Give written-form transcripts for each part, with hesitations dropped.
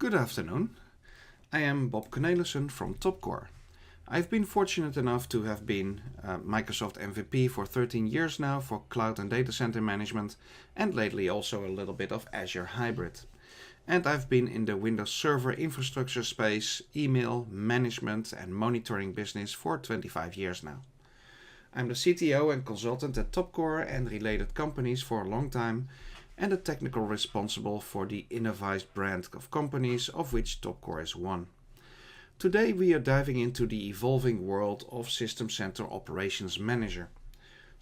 Good afternoon. I am Bob Cornelissen from Topcore. I've been fortunate enough to have been Microsoft MVP for 13 years now for cloud and data center management, and lately also a little bit of Azure hybrid. And I've been in the Windows Server infrastructure space, email, management and monitoring business for 25 years now. I'm the CTO and consultant at Topcore and related companies for a long time, and the technical responsible for the Innovize brand of companies, of which Topcore is one. Today we are diving into the evolving world of System Center Operations Manager.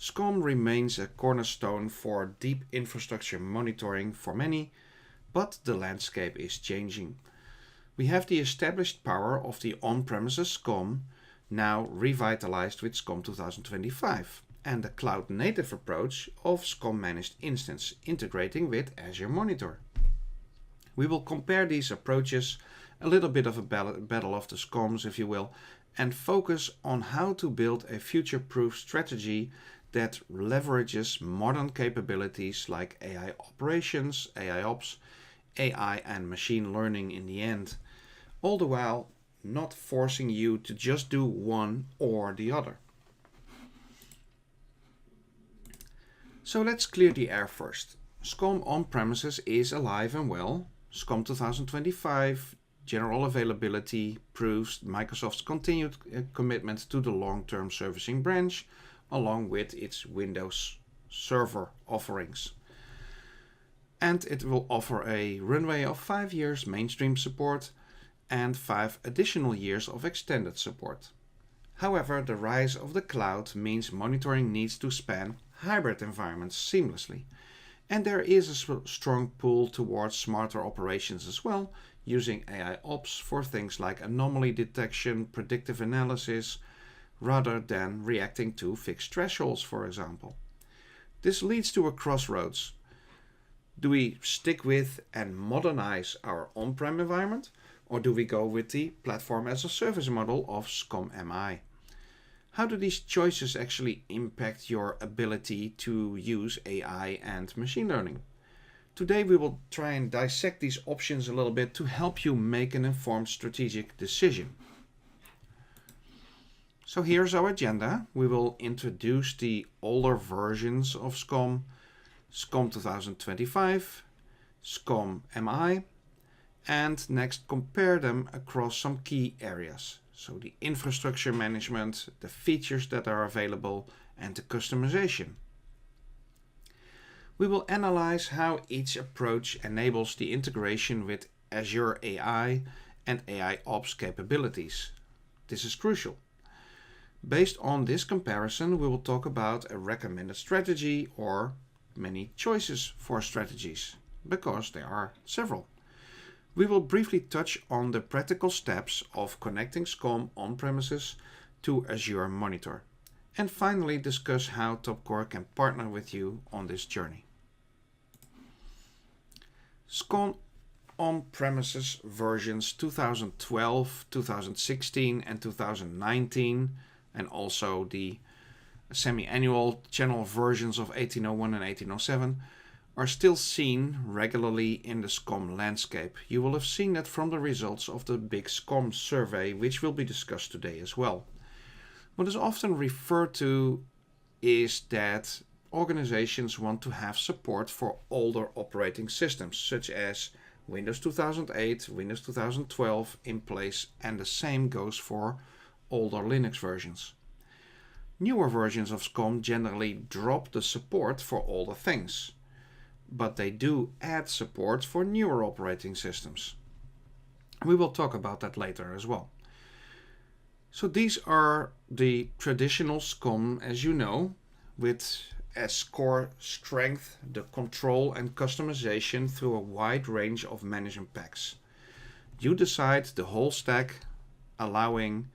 SCOM remains a cornerstone for deep infrastructure monitoring for many, but the landscape is changing. We have the established power of the on-premises SCOM, now revitalized with SCOM 2025, and the cloud-native approach of SCOM Managed Instance, integrating with Azure Monitor. We will compare these approaches, a little bit of a battle of the SCOMs, if you will, and focus on how to build a future-proof strategy that leverages modern capabilities like AI operations, AI ops, AI and machine learning in the end, all the while not forcing you to just do one or the other. So let's clear the air first. SCOM on-premises is alive and well. SCOM 2025 general availability proves Microsoft's continued commitment to the long-term servicing branch, along with its Windows Server offerings. And it will offer a runway of 5 years mainstream support and 5 additional years of extended support. However, the rise of the cloud means monitoring needs to span hybrid environments seamlessly, and there is a strong pull towards smarter operations as well, using AI ops for things like anomaly detection, predictive analysis, rather than reacting to fixed thresholds, for example. This leads to a crossroads. Do we stick with and modernize our on-prem environment, or do we go with the platform as a service model of SCOM MI? How do these choices actually impact your ability to use AI and machine learning? Today we will try and dissect these options a little bit to help you make an informed strategic decision. So here's our agenda. We will introduce the older versions of SCOM, SCOM 2025, SCOM MI, and next compare them across some key areas. So the infrastructure management, the features that are available, and the customization. We will analyze how each approach enables the integration with Azure AI and AI Ops capabilities. This is crucial. Based on this comparison, we will talk about a recommended strategy or many choices for strategies, because there are several. We will briefly touch on the practical steps of connecting SCOM on-premises to Azure Monitor, and finally discuss how Topcore can partner with you on this journey. SCOM on-premises versions 2012, 2016 and 2019, and also the semi-annual channel versions of 1801 and 1807, are still seen regularly in the SCOM landscape. You will have seen that from the results of the big SCOM survey, which will be discussed today as well. What is often referred to is that organizations want to have support for older operating systems, such as Windows 2008, Windows 2012 in place, and the same goes for older Linux versions. Newer versions of SCOM generally drop the support for older things, but they do add support for newer operating systems. We will talk about that later as well. So these are the traditional SCOM, as you know, with as core strength the control and customization through a wide range of management packs. You decide the whole stack, allowing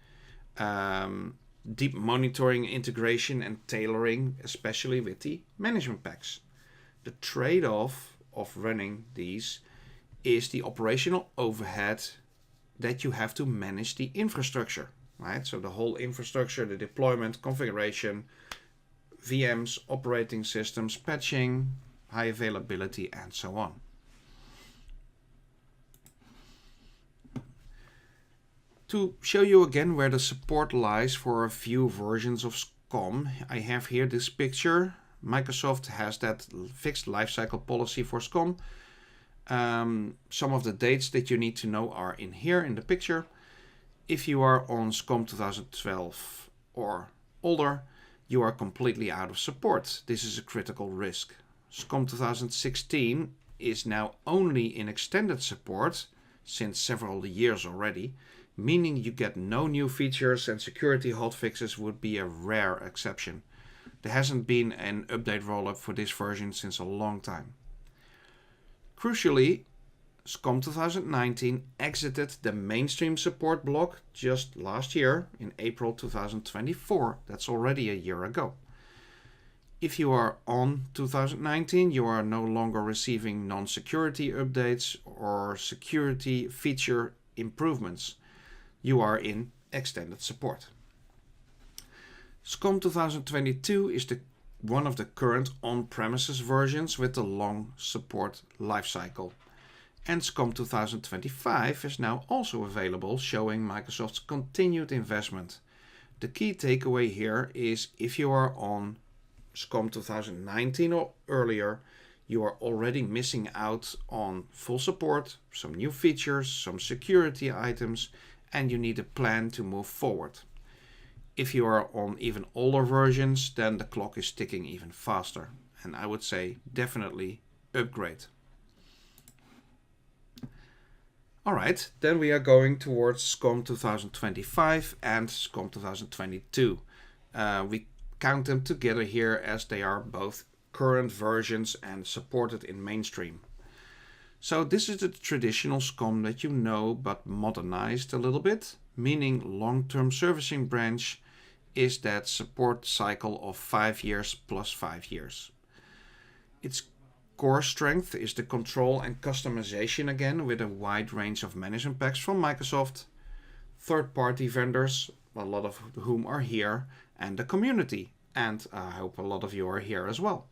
deep monitoring, integration and tailoring, especially with the management packs. The trade-off of running these is the operational overhead that you have to manage the infrastructure, right? So the whole infrastructure, the deployment, configuration, VMs, operating systems, patching, high availability, and so on. To show you again where the support lies for a few versions of SCOM, I have here this picture. Microsoft has that fixed lifecycle policy for SCOM. Some of the dates that you need to know are in here in the picture. If you are on SCOM 2012 or older, you are completely out of support. This is a critical risk. SCOM 2016 is now only in extended support since several years already, meaning you get no new features, and security hotfixes would be a rare exception. There hasn't been an update rollup for this version since a long time. Crucially, SCOM 2019 exited the mainstream support block just last year in April 2024. That's already a year ago. If you are on 2019, you are no longer receiving non-security updates or security feature improvements. You are in extended support. SCOM 2022 is one of the current on-premises versions with the long support lifecycle. And SCOM 2025 is now also available, showing Microsoft's continued investment. The key takeaway here is if you are on SCOM 2019 or earlier, you are already missing out on full support, some new features, some security items, and you need a plan to move forward. If you are on even older versions, then the clock is ticking even faster. And I would say definitely upgrade. Alright, then we are going towards SCOM 2025 and SCOM 2022. We count them together here as they are both current versions and supported in mainstream. So this is the traditional SCOM that you know, but modernized a little bit, meaning long-term servicing branch is that support cycle of 5 years plus 5 years. Its core strength is the control and customization again, with a wide range of management packs from Microsoft, third-party vendors, a lot of whom are here, and the community, and I hope a lot of you are here as well.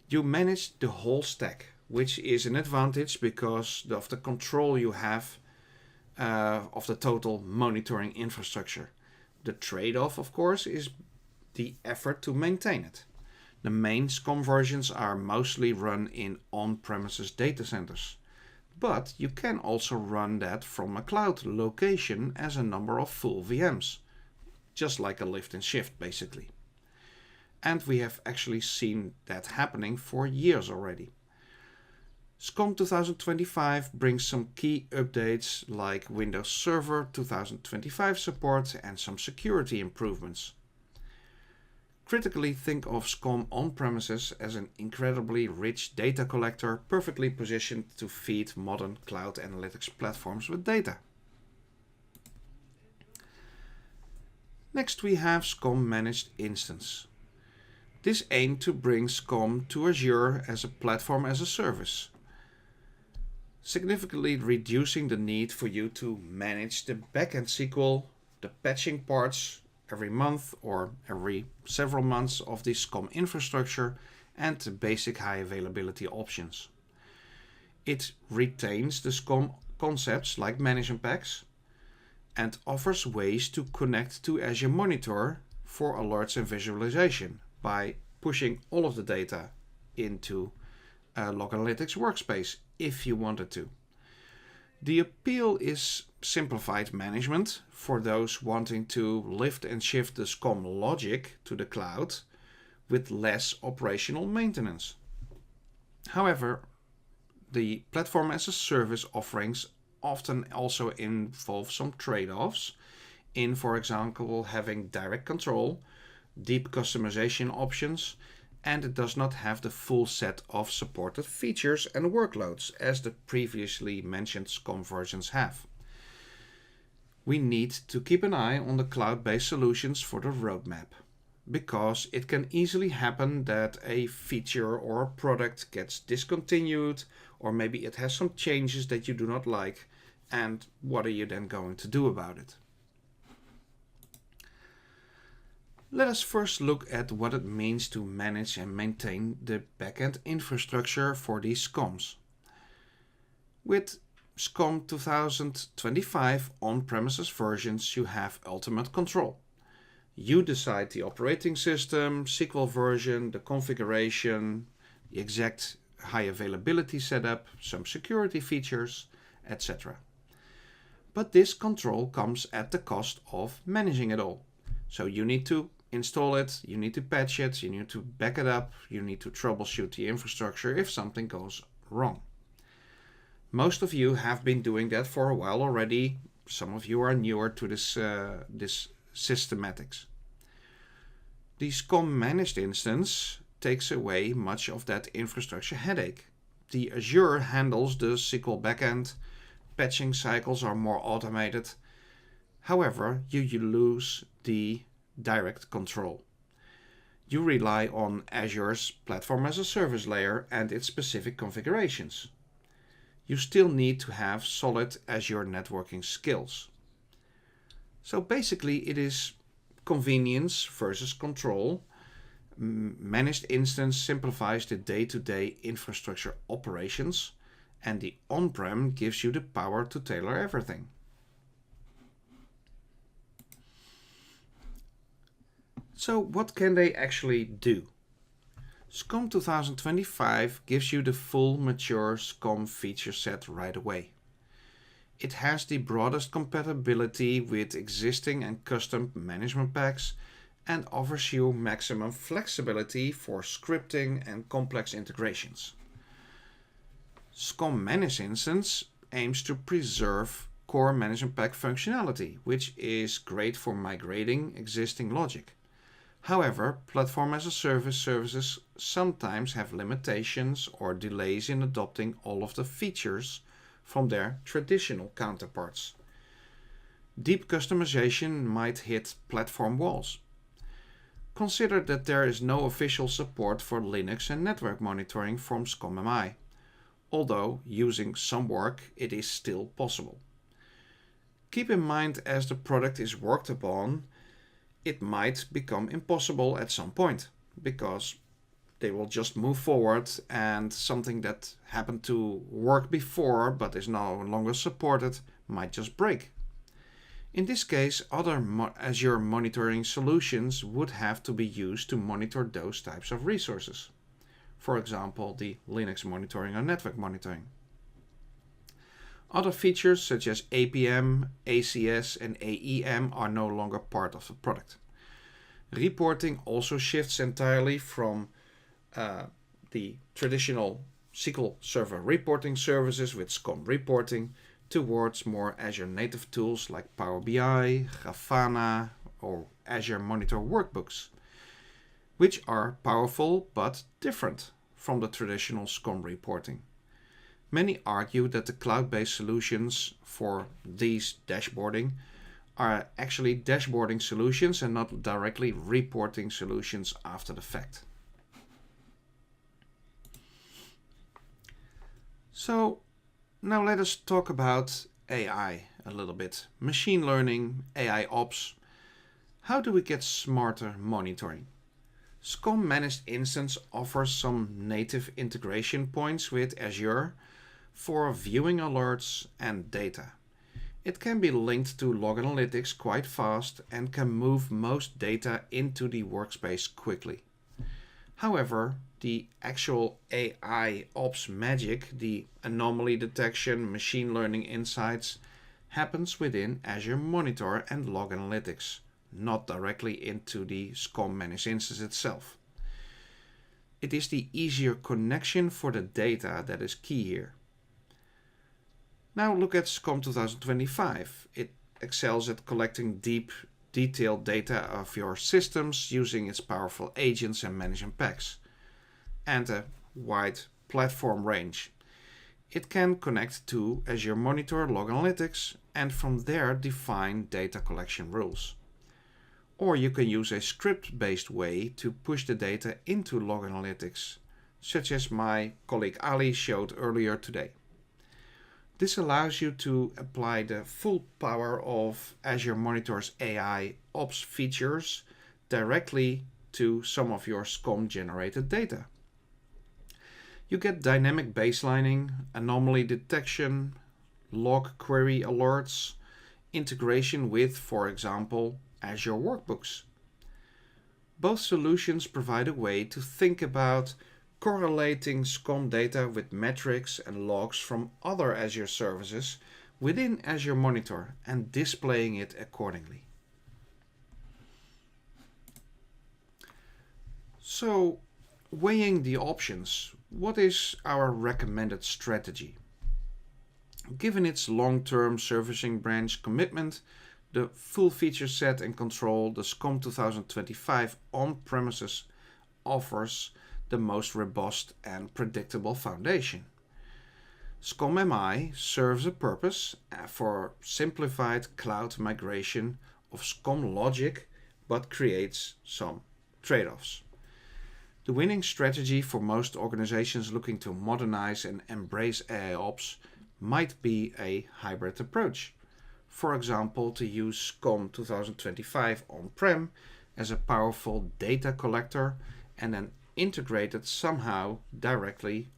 You manage the whole stack, which is an advantage because of the control you have of the total monitoring infrastructure. The trade-off, of course, is the effort to maintain it. The main SCOM versions are mostly run in on-premises data centers, but you can also run that from a cloud location as a number of full VMs, just like a lift and shift basically. And we have actually seen that happening for years already. SCOM 2025 brings some key updates like Windows Server 2025 support and some security improvements. Critically, think of SCOM on-premises as an incredibly rich data collector, perfectly positioned to feed modern cloud analytics platforms with data. Next we have SCOM Managed Instance. This aimed to bring SCOM to Azure as a platform as a service, significantly reducing the need for you to manage the backend SQL, the patching parts every month or every several months of the SCOM infrastructure, and the basic high availability options. It retains the SCOM concepts like management packs and offers ways to connect to Azure Monitor for alerts and visualization by pushing all of the data into a Log Analytics workspace if you wanted to. The appeal is simplified management for those wanting to lift and shift the SCOM logic to the cloud with less operational maintenance. However, the platform as a service offerings often also involve some trade-offs in, for example, having direct control, deep customization options, and it does not have the full set of supported features and workloads as the previously mentioned SCOM versions have. We need to keep an eye on the cloud-based solutions for the roadmap, because it can easily happen that a feature or a product gets discontinued, or maybe it has some changes that you do not like, and what are you then going to do about it? Let us first look at what it means to manage and maintain the backend infrastructure for these SCOMs. With SCOM 2025 on-premises versions, you have ultimate control. You decide the operating system, SQL version, the configuration, the exact high availability setup, some security features, etc. But this control comes at the cost of managing it all. So you need to install it, you need to patch it, you need to back it up, you need to troubleshoot the infrastructure if something goes wrong. Most of you have been doing that for a while already. Some of you are newer to this systematics. The SCOM managed instance takes away much of that infrastructure headache. The Azure handles the SQL backend, patching cycles are more automated. However, you lose the direct control. You rely on Azure's platform as a service layer and its specific configurations. You still need to have solid Azure networking skills. So basically it is convenience versus control. Managed instance simplifies the day-to-day infrastructure operations, and the on-prem gives you the power to tailor everything. So what can they actually do? SCOM 2025 gives you the full mature SCOM feature set right away. It has the broadest compatibility with existing and custom management packs and offers you maximum flexibility for scripting and complex integrations. SCOM Managed Instance aims to preserve core management pack functionality, which is great for migrating existing logic. However, platform as a service services sometimes have limitations or delays in adopting all of the features from their traditional counterparts. Deep customization might hit platform walls. Consider that there is no official support for Linux and network monitoring from SCOM-MI. Although using some work, it is still possible. Keep in mind, as the product is worked upon, it might become impossible at some point, because they will just move forward and something that happened to work before but is no longer supported might just break. In this case, other Azure monitoring solutions would have to be used to monitor those types of resources. For example, the Linux monitoring or network monitoring. Other features such as APM, ACS and AEM are no longer part of the product. Reporting also shifts entirely from the traditional SQL Server reporting services with SCOM reporting towards more Azure native tools like Power BI, Grafana or Azure Monitor workbooks, which are powerful but different from the traditional SCOM reporting. Many argue that the cloud-based solutions for these dashboarding are actually dashboarding solutions and not directly reporting solutions after the fact. So now let us talk about AI a little bit. Machine learning, AI ops. How do we get smarter monitoring? SCOM Managed Instance offers some native integration points with Azure for viewing alerts and data. It can be linked to log analytics quite fast and can move most data into the workspace quickly. However, the actual AI ops magic, the anomaly detection, machine learning insights, happens within Azure Monitor and Log Analytics, not directly into the SCOM Managed Instance itself. It is the easier connection for the data that is key here. Now look at SCOM 2025. It excels at collecting deep, detailed data of your systems using its powerful agents and management packs, and a wide platform range. It can connect to Azure Monitor Log Analytics and from there define data collection rules. Or you can use a script-based way to push the data into Log Analytics, such as my colleague Ali showed earlier today. This allows you to apply the full power of Azure Monitor's AI Ops features directly to some of your SCOM generated data. You get dynamic baselining, anomaly detection, log query alerts, integration with, for example, Azure Workbooks. Both solutions provide a way to think about correlating SCOM data with metrics and logs from other Azure services within Azure Monitor and displaying it accordingly. So, weighing the options, what is our recommended strategy? Given its long-term servicing branch commitment, the full feature set and control, the SCOM 2025 on-premises offers the most robust and predictable foundation. SCOM MI serves a purpose for simplified cloud migration of SCOM logic, but creates some trade-offs. The winning strategy for most organizations looking to modernize and embrace AIOps might be a hybrid approach. For example, to use SCOM 2025 on-prem as a powerful data collector and then integrate it somehow directly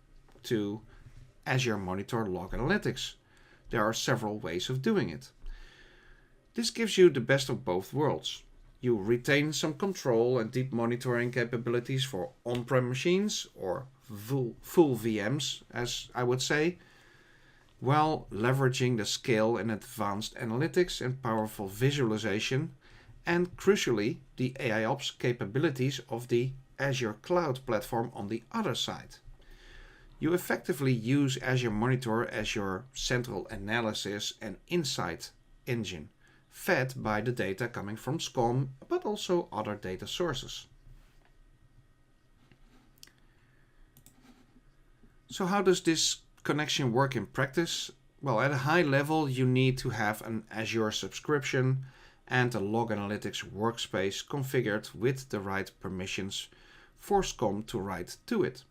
to Azure Monitor Log Analytics. There are several ways of doing it. This gives you the best of both worlds. You retain some control and deep monitoring capabilities for on-prem machines, or full VMs, as I would say, while leveraging the scale and advanced analytics and powerful visualization, and crucially, the AIOps capabilities of the Azure Cloud platform on the other side. You effectively use Azure Monitor as your central analysis and insight engine, fed by the data coming from SCOM, but also other data sources. So how does this connection work in practice? Well, at a high level, you need to have an Azure subscription and a Log Analytics workspace configured with the right permissions for SCOM to write to it.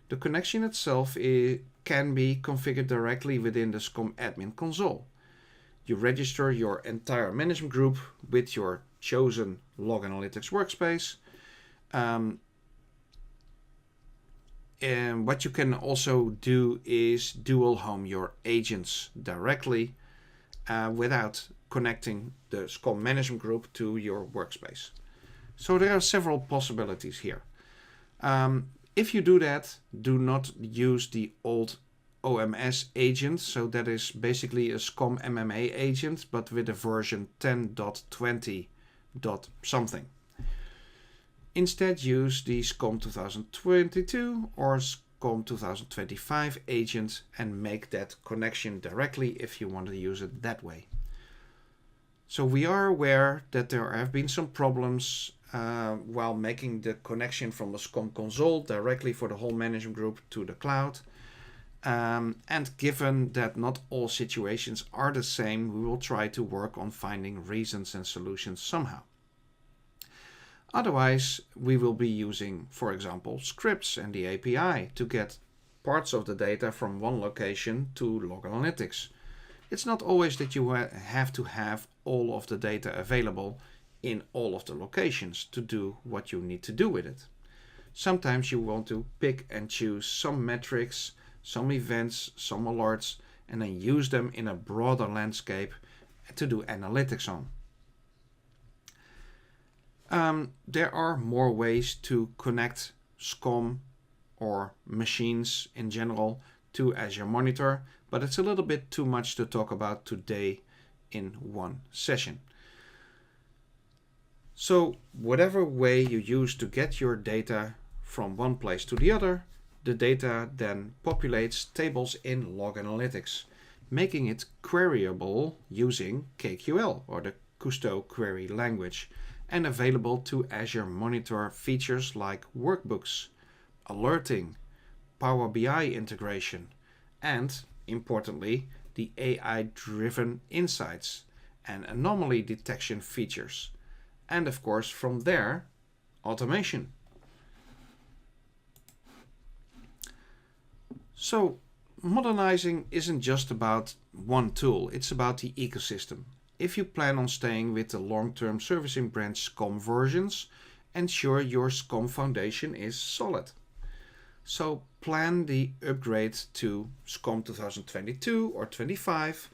The connection itself can be configured directly within the SCOM admin console. You register your entire management group with your chosen Log Analytics workspace. And what you can also do is dual home your agents directly without connecting the SCOM management group to your workspace. So there are several possibilities here. If you do that, do not use the old OMS agent. So that is basically a SCOM MMA agent, but with a version 10.20. something. Instead, use the SCOM 2022 or SCOM 2025 agent and make that connection directly if you want to use it that way. So we are aware that there have been some problems while making the connection from the SCOM console directly for the whole management group to the cloud. And given that not all situations are the same, we will try to work on finding reasons and solutions somehow. Otherwise, we will be using, for example, scripts and the API to get parts of the data from one location to Log Analytics. It's not always that you have to have all of the data available in all of the locations to do what you need to do with it. Sometimes you want to pick and choose some metrics, some events, some alerts, and then use them in a broader landscape to do analytics on. There are more ways to connect SCOM or machines in general to Azure Monitor, but it's a little bit too much to talk about today in one session. So whatever way you use to get your data from one place to the other, the data then populates tables in Log Analytics, making it queryable using KQL or the Cousteau query language, and available to Azure Monitor features like workbooks, alerting, Power BI integration, and, importantly, the AI-driven insights and anomaly detection features. And of course, from there, automation. So, modernizing isn't just about one tool, it's about the ecosystem. If you plan on staying with the long-term servicing branch SCOM versions, ensure your SCOM foundation is solid. So plan the upgrade to SCOM 2022 or 25.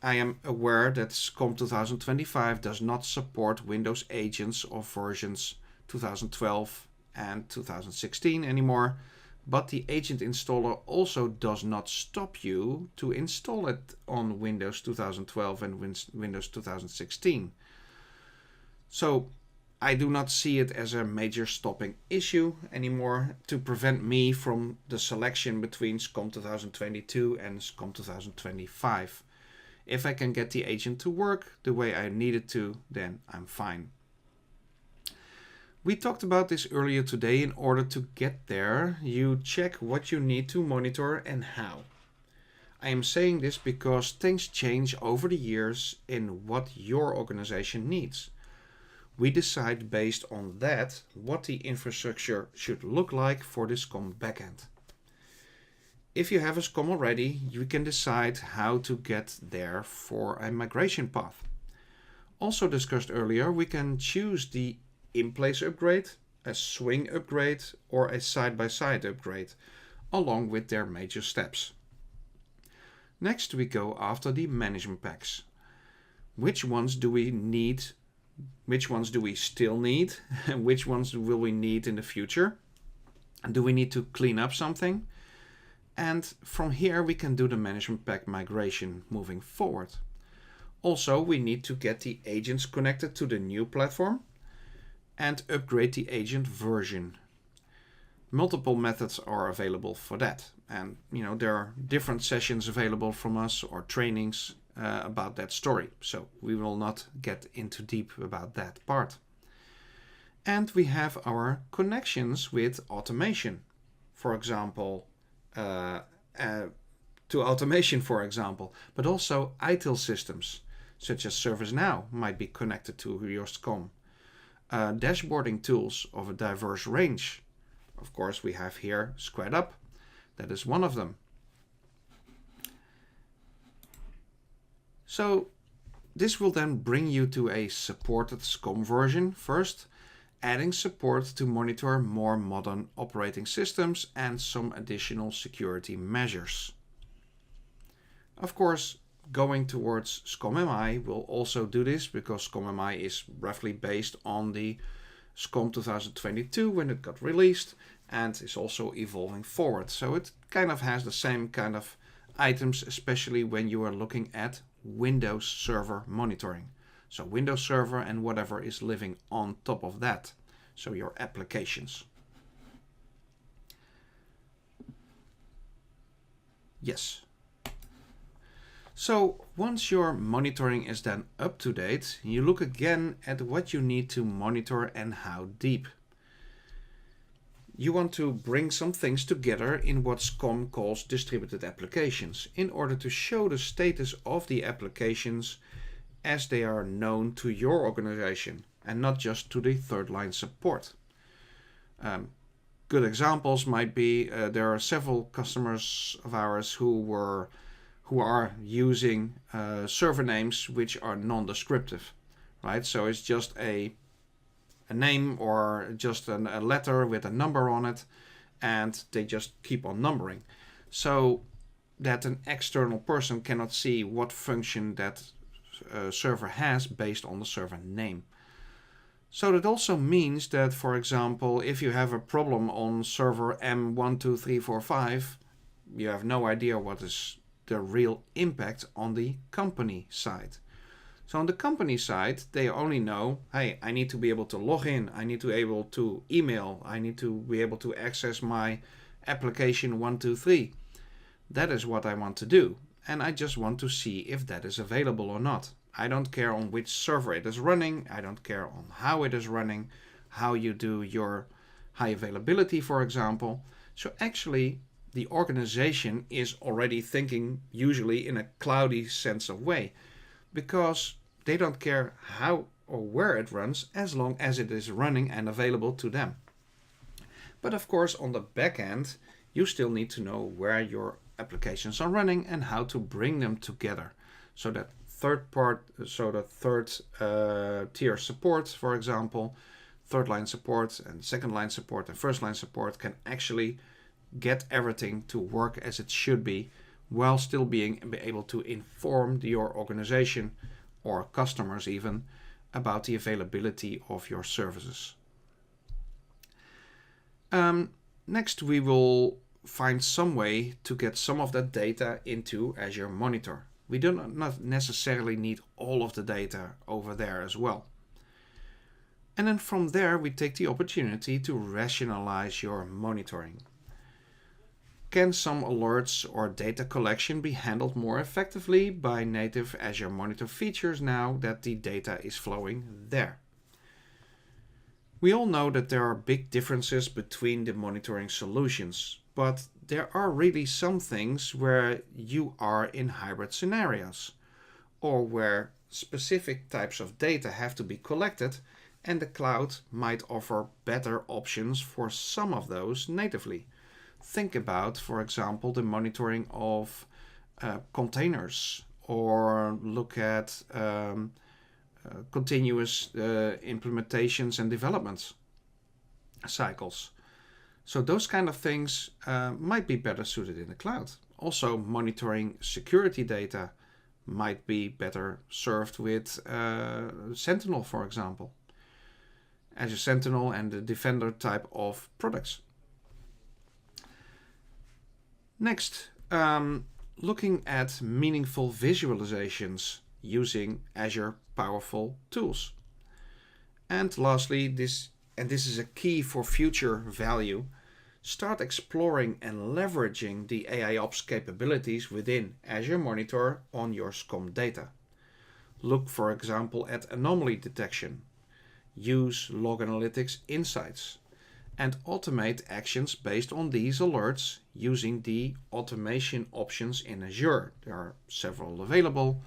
I am aware that SCOM 2025 does not support Windows agents of versions 2012 and 2016 anymore, but the agent installer also does not stop you to install it on Windows 2012 and Windows 2016. So I do not see it as a major stopping issue anymore to prevent me from the selection between SCOM 2022 and SCOM 2025. If I can get the agent to work the way I need it to, then I'm fine. We talked about this earlier today. In order to get there, you check what you need to monitor and how. I am saying this because things change over the years in what your organization needs. We decide based on that what the infrastructure should look like for the SCOM backend. If you have a SCOM already, you can decide how to get there for a migration path. Also discussed earlier, we can choose the in-place upgrade, a swing upgrade, or a side-by-side upgrade, along with their major steps. Next, we go after the management packs. Which ones do we need? Which ones do we still need? And which ones will we need in the future? Do we need to clean up something? And from here we can do the management pack migration moving forward. Also, we need to get the agents connected to the new platform and upgrade the agent version. Multiple methods are available for that. And there are different sessions available from us or trainings about that story. So we will not get into deep about that part. And we have our connections with automation. For example, to automation, for example, but also ITIL systems, such as ServiceNow, might be connected to your SCOM. Dashboarding tools of a diverse range. Of course, we have here SquareUp. That is one of them. So this will then bring you to a supported SCOM version first, adding support to monitor more modern operating systems and some additional security measures. Of course, going towards SCOM MI will also do this because SCOM MI is roughly based on the SCOM 2022 when it got released and is also evolving forward. So it kind of has the same kind of items, especially when you are looking at Windows Server monitoring. So Windows Server and whatever is living on top of that. So your applications. Yes. So once your monitoring is then up to date, you look again at what you need to monitor and how deep. You want to bring some things together in what SCOM calls distributed applications in order to show the status of the applications as they are known to your organization and not just to the third line support. Good examples might be there are several customers of ours who are using server names which are non-descriptive, right? So it's just a name or just a letter with a number on it, and they just keep on numbering, so that an external person cannot see what function that server has based on the server name. So that also means that, for example, if you have a problem on server M12345, you have no idea what is the real impact on the company side. So on the company side, they only know, hey, I need to be able to log in, I need to be able to email, I need to be able to access my application 123. That is what I want to do. And I just want to see if that is available or not. I don't care on which server it is running. I don't care on how it is running, how you do your high availability, for example. So actually, the organization is already thinking usually in a cloudy sense of way, because they don't care how or where it runs as long as it is running and available to them. But of course, on the back end, you still need to know where your applications are running and how to bring them together, so that third tier support, for example, third line support and second line support and first line support can actually get everything to work as it should be, while still being able to inform your organization or customers even about the availability of your services. Next, we will find some way to get some of that data into Azure Monitor. We do not necessarily need all of the data over there as well. And then from there, we take the opportunity to rationalize your monitoring. Can some alerts or data collection be handled more effectively by native Azure Monitor features now that the data is flowing there? We all know that there are big differences between the monitoring solutions, but there are really some things where you are in hybrid scenarios, or where specific types of data have to be collected, and the cloud might offer better options for some of those natively. Think about, for example, the monitoring of containers, or look at continuous implementations and development cycles. So those kind of things might be better suited in the cloud. Also, monitoring security data might be better served with Sentinel, for example. Azure Sentinel and the Defender type of products. Next, looking at meaningful visualizations using Azure powerful tools. And lastly, this is a key for future value, start exploring and leveraging the AIOps capabilities within Azure Monitor on your SCOM data. Look, for example, at anomaly detection, use log analytics insights, and automate actions based on these alerts using the automation options in Azure. There are several available.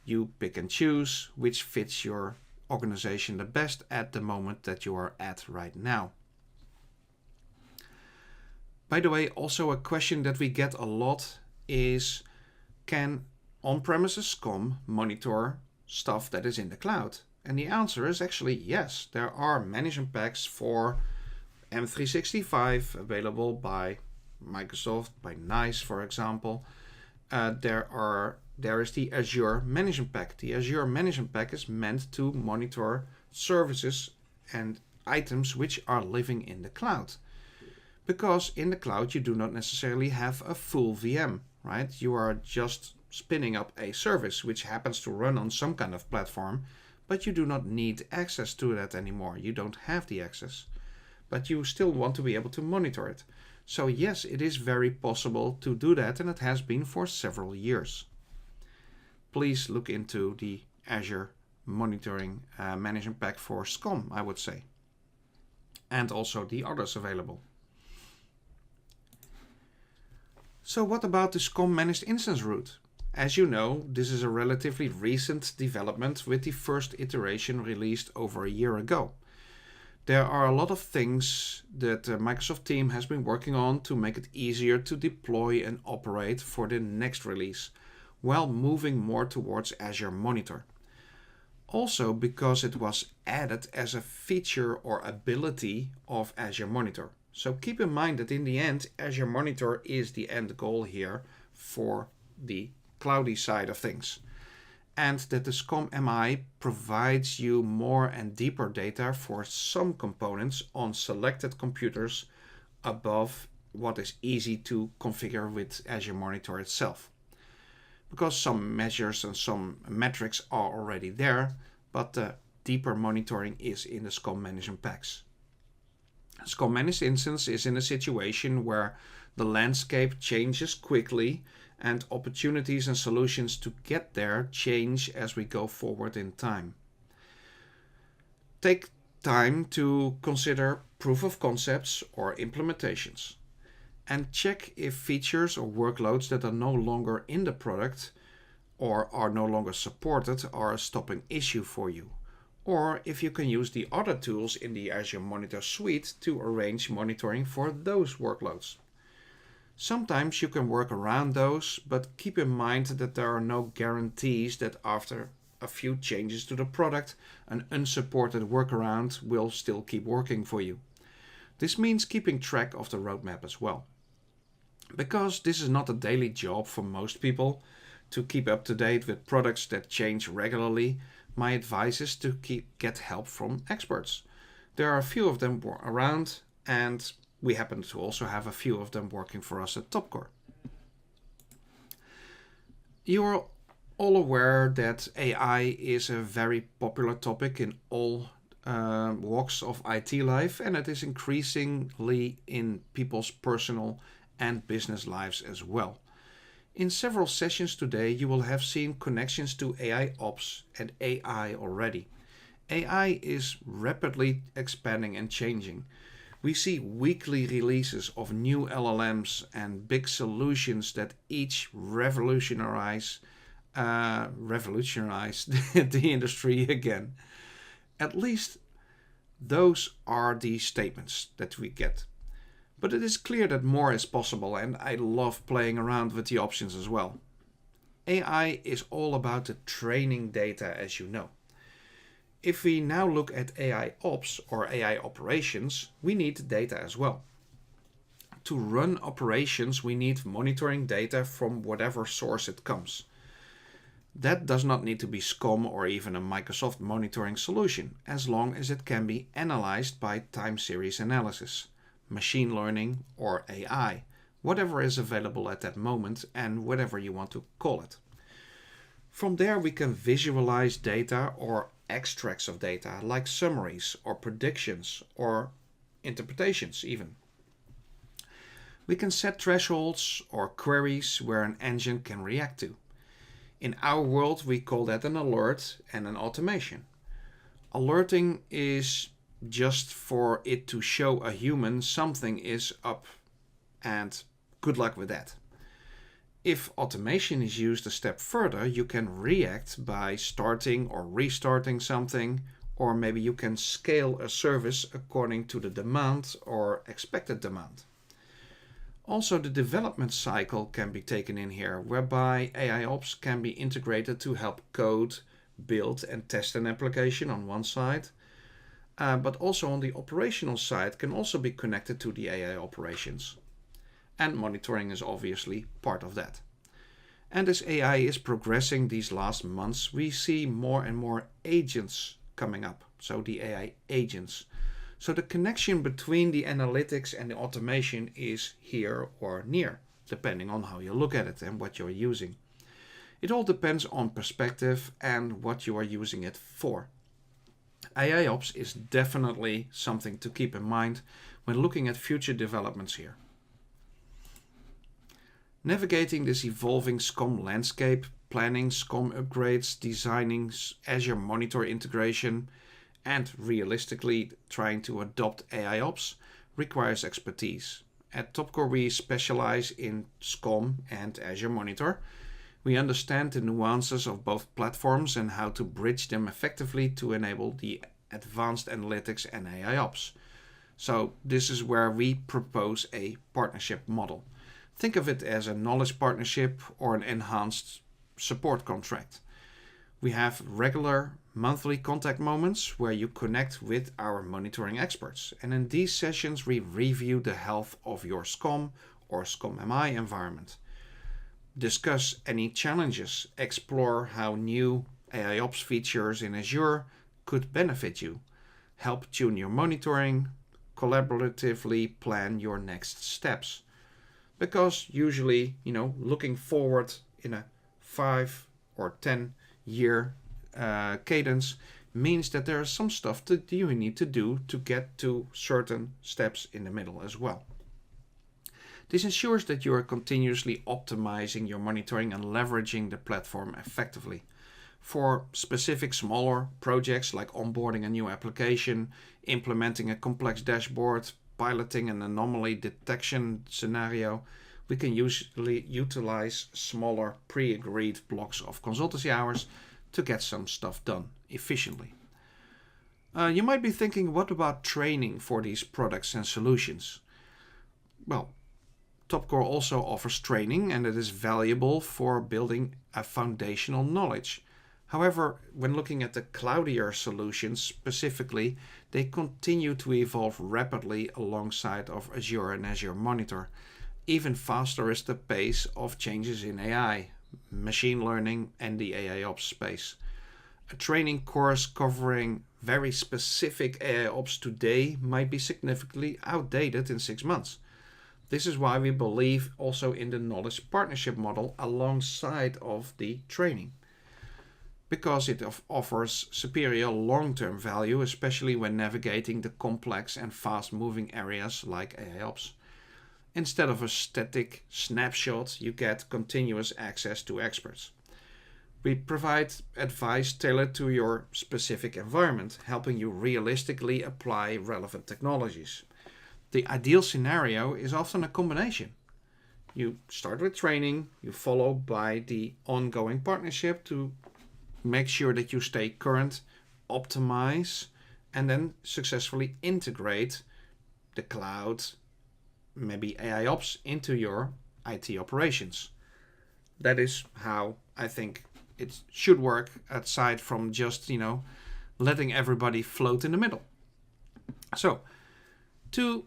You pick and choose which fits your organization the best at the moment that you are at right now. By the way, also a question that we get a lot is, can on-premises SCOM monitor stuff that is in the cloud? And the answer is actually yes. There are management packs for M365 available by Microsoft, by NICE, for example. There is the Azure Management Pack. The Azure Management Pack is meant to monitor services and items which are living in the cloud. Because in the cloud you do not necessarily have a full VM, right? You are just spinning up a service which happens to run on some kind of platform, but you do not need access to that anymore. You don't have the access, but you still want to be able to monitor it. So yes, it is very possible to do that, and it has been for several years. Please look into the Azure Monitoring Management Pack for SCOM, I would say. And also the others available. So what about the SCOM Managed Instance route? As you know, this is a relatively recent development with the first iteration released over a year ago. There are a lot of things that the Microsoft team has been working on to make it easier to deploy and operate for the next release, while moving more towards Azure Monitor. Also because it was added as a feature or ability of Azure Monitor. So keep in mind that in the end, Azure Monitor is the end goal here for the cloudy side of things. And that the SCOM MI provides you more and deeper data for some components on selected computers above what is easy to configure with Azure Monitor itself. Because some measures and some metrics are already there, but the deeper monitoring is in the SCOM management packs. SCOM Managed Instance is in a situation where the landscape changes quickly and opportunities and solutions to get there change as we go forward in time. Take time to consider proof of concepts or implementations, and check if features or workloads that are no longer in the product or are no longer supported are a stopping issue for you, or if you can use the other tools in the Azure Monitor suite to arrange monitoring for those workloads. Sometimes you can work around those, but keep in mind that there are no guarantees that after a few changes to the product, an unsupported workaround will still keep working for you. This means keeping track of the roadmap as well. Because this is not a daily job for most people to keep up to date with products that change regularly, my advice is to get help from experts. There are a few of them around, and we happen to also have a few of them working for us at Topcore. You are all aware that AI is a very popular topic in all walks of IT life, and it is increasingly in people's personal and business lives as well. In several sessions today, you will have seen connections to AI ops and AI already. AI is rapidly expanding and changing. We see weekly releases of new LLMs and big solutions that each revolutionize the industry again. At least those are the statements that we get. But it is clear that more is possible, and I love playing around with the options as well. AI is all about the training data, as you know. If we now look at AI ops or AI operations, we need data as well. To run operations, we need monitoring data from whatever source it comes. That does not need to be SCOM or even a Microsoft monitoring solution, as long as it can be analyzed by time series analysis, machine learning, or AI, whatever is available at that moment and whatever you want to call it. From there, we can visualize data or extracts of data like summaries or predictions or interpretations even. We can set thresholds or queries where an engine can react to. In our world, we call that an alert and an automation. Alerting is just for it to show a human something is up, and good luck with that. If automation is used a step further, you can react by starting or restarting something, or maybe you can scale a service according to the demand or expected demand. Also, the development cycle can be taken in here, whereby AI ops can be integrated to help code, build and test an application on one side, but also on the operational side can also be connected to the AI operations. And monitoring is obviously part of that. And as AI is progressing these last months, we see more and more agents coming up, so the AI agents. So the connection between the analytics and the automation is here or near, depending on how you look at it and what you're using. It all depends on perspective and what you are using it for. AI ops is definitely something to keep in mind when looking at future developments here. Navigating this evolving SCOM landscape, planning SCOM upgrades, designing Azure Monitor integration, and realistically trying to adopt AI ops requires expertise. At Topcore, we specialize in SCOM and Azure Monitor. We understand the nuances of both platforms and how to bridge them effectively to enable the advanced analytics and AI ops. So this is where we propose a partnership model. Think of it as a knowledge partnership or an enhanced support contract. We have regular monthly contact moments where you connect with our monitoring experts. And in these sessions, we review the health of your SCOM or SCOM MI environment. Discuss any challenges, explore how new AI ops features in Azure could benefit you, help tune your monitoring, collaboratively plan your next steps. Because usually, looking forward in a 5 or 10 year cadence means that there is some stuff that you need to do to get to certain steps in the middle as well. This ensures that you are continuously optimizing your monitoring and leveraging the platform effectively. For specific smaller projects like onboarding a new application, implementing a complex dashboard, piloting an anomaly detection scenario, we can usually utilize smaller pre-agreed blocks of consultancy hours to get some stuff done efficiently. You might be thinking, what about training for these products and solutions? Well, Topcore also offers training, and it is valuable for building a foundational knowledge. However, when looking at the cloudier solutions specifically, they continue to evolve rapidly alongside of Azure and Azure Monitor. Even faster is the pace of changes in AI, machine learning, and the AIOps space. A training course covering very specific AIOps today might be significantly outdated in 6 months. This is why we believe also in the knowledge partnership model alongside of the training, because it offers superior long-term value, especially when navigating the complex and fast-moving areas like AIOps. Instead of a static snapshot, you get continuous access to experts. We provide advice tailored to your specific environment, helping you realistically apply relevant technologies. The ideal scenario is often a combination. You start with training, you follow by the ongoing partnership to make sure that you stay current, optimize, and then successfully integrate the cloud, maybe AIOps, into your IT operations. That is how I think it should work, aside from just, letting everybody float in the middle. So, to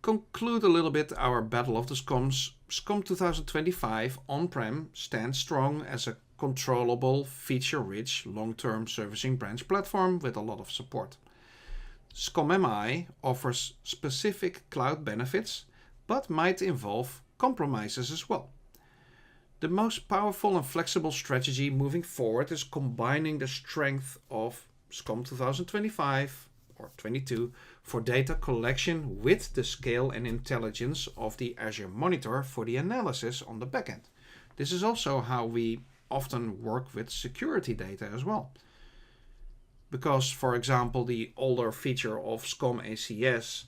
conclude a little bit our Battle of the SCOMs, SCOM 2025 on-prem stands strong as a controllable, feature-rich, long-term servicing branch platform with a lot of support. SCOM MI offers specific cloud benefits, but might involve compromises as well. The most powerful and flexible strategy moving forward is combining the strength of SCOM 2025 or 22 for data collection with the scale and intelligence of the Azure Monitor for the analysis on the backend. This is also how we often work with security data as well. Because, for example, the older feature of SCOM ACS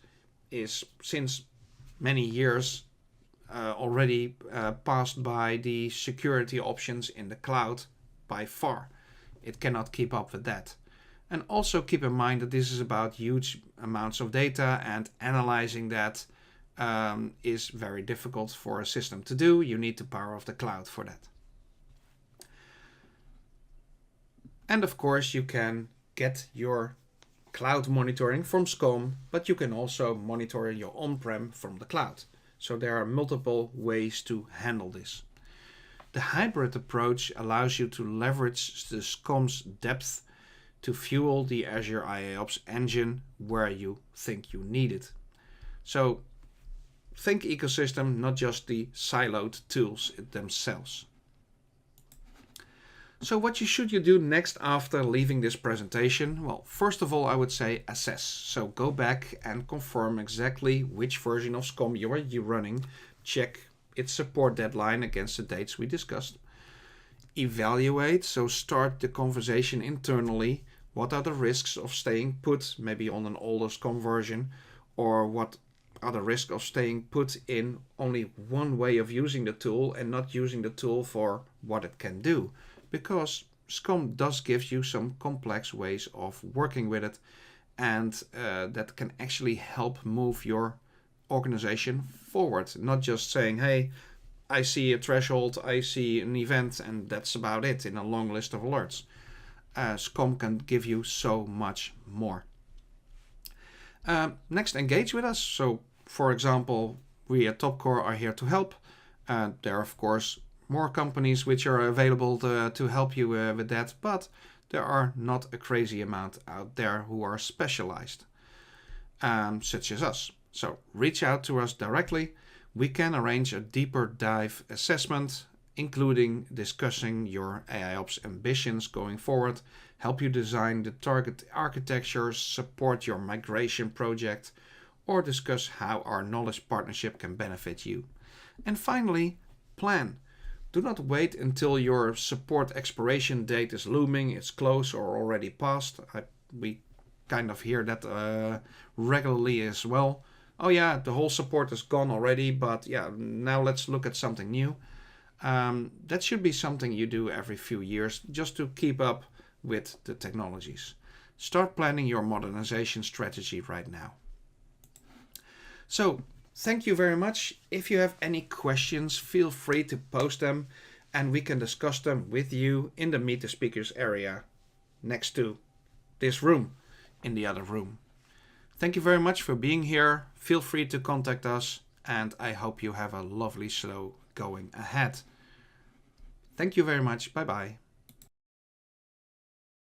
is since many years already passed by the security options in the cloud by far. It cannot keep up with that. And also keep in mind that this is about huge amounts of data, and analyzing that is very difficult for a system to do. You need the power of the cloud for that. And of course, you can get your cloud monitoring from SCOM, but you can also monitor your on-prem from the cloud. So there are multiple ways to handle this. The hybrid approach allows you to leverage the SCOM's depth to fuel the Azure IAOps engine where you think you need it. So think ecosystem, not just the siloed tools themselves. So what should you do next after leaving this presentation? Well, first of all, I would say assess. So go back and confirm exactly which version of SCOM you are running. Check its support deadline against the dates we discussed. Evaluate, so start the conversation internally. What are the risks of staying put, maybe on an older SCOM version, or what are the risks of staying put in only one way of using the tool and not using the tool for what it can do? Because SCOM does give you some complex ways of working with it, and that can actually help move your organization forward. Not just saying, hey, I see a threshold, I see an event, and that's about it in a long list of alerts. SCOM can give you so much more. Next, engage with us. So, for example, we at Topcore are here to help. There are, of course, more companies which are available to help you with that, but there are not a crazy amount out there who are specialized, such as us. So reach out to us directly. We can arrange a deeper dive assessment, including discussing your AIOps ambitions going forward, help you design the target architecture, support your migration project, or discuss how our knowledge partnership can benefit you. And finally, plan. Do not wait until your support expiration date is looming, it's close or already passed. We kind of hear that regularly as well. Oh yeah, the whole support is gone already, but yeah, now let's look at something new. That should be something you do every few years just to keep up with the technologies. Start planning your modernization strategy right now. So, thank you very much. If you have any questions, feel free to post them and we can discuss them with you in the Meet the Speakers area next to this room, in the other room. Thank you very much for being here. Feel free to contact us and I hope you have a lovely show going ahead. Thank you very much. Bye bye.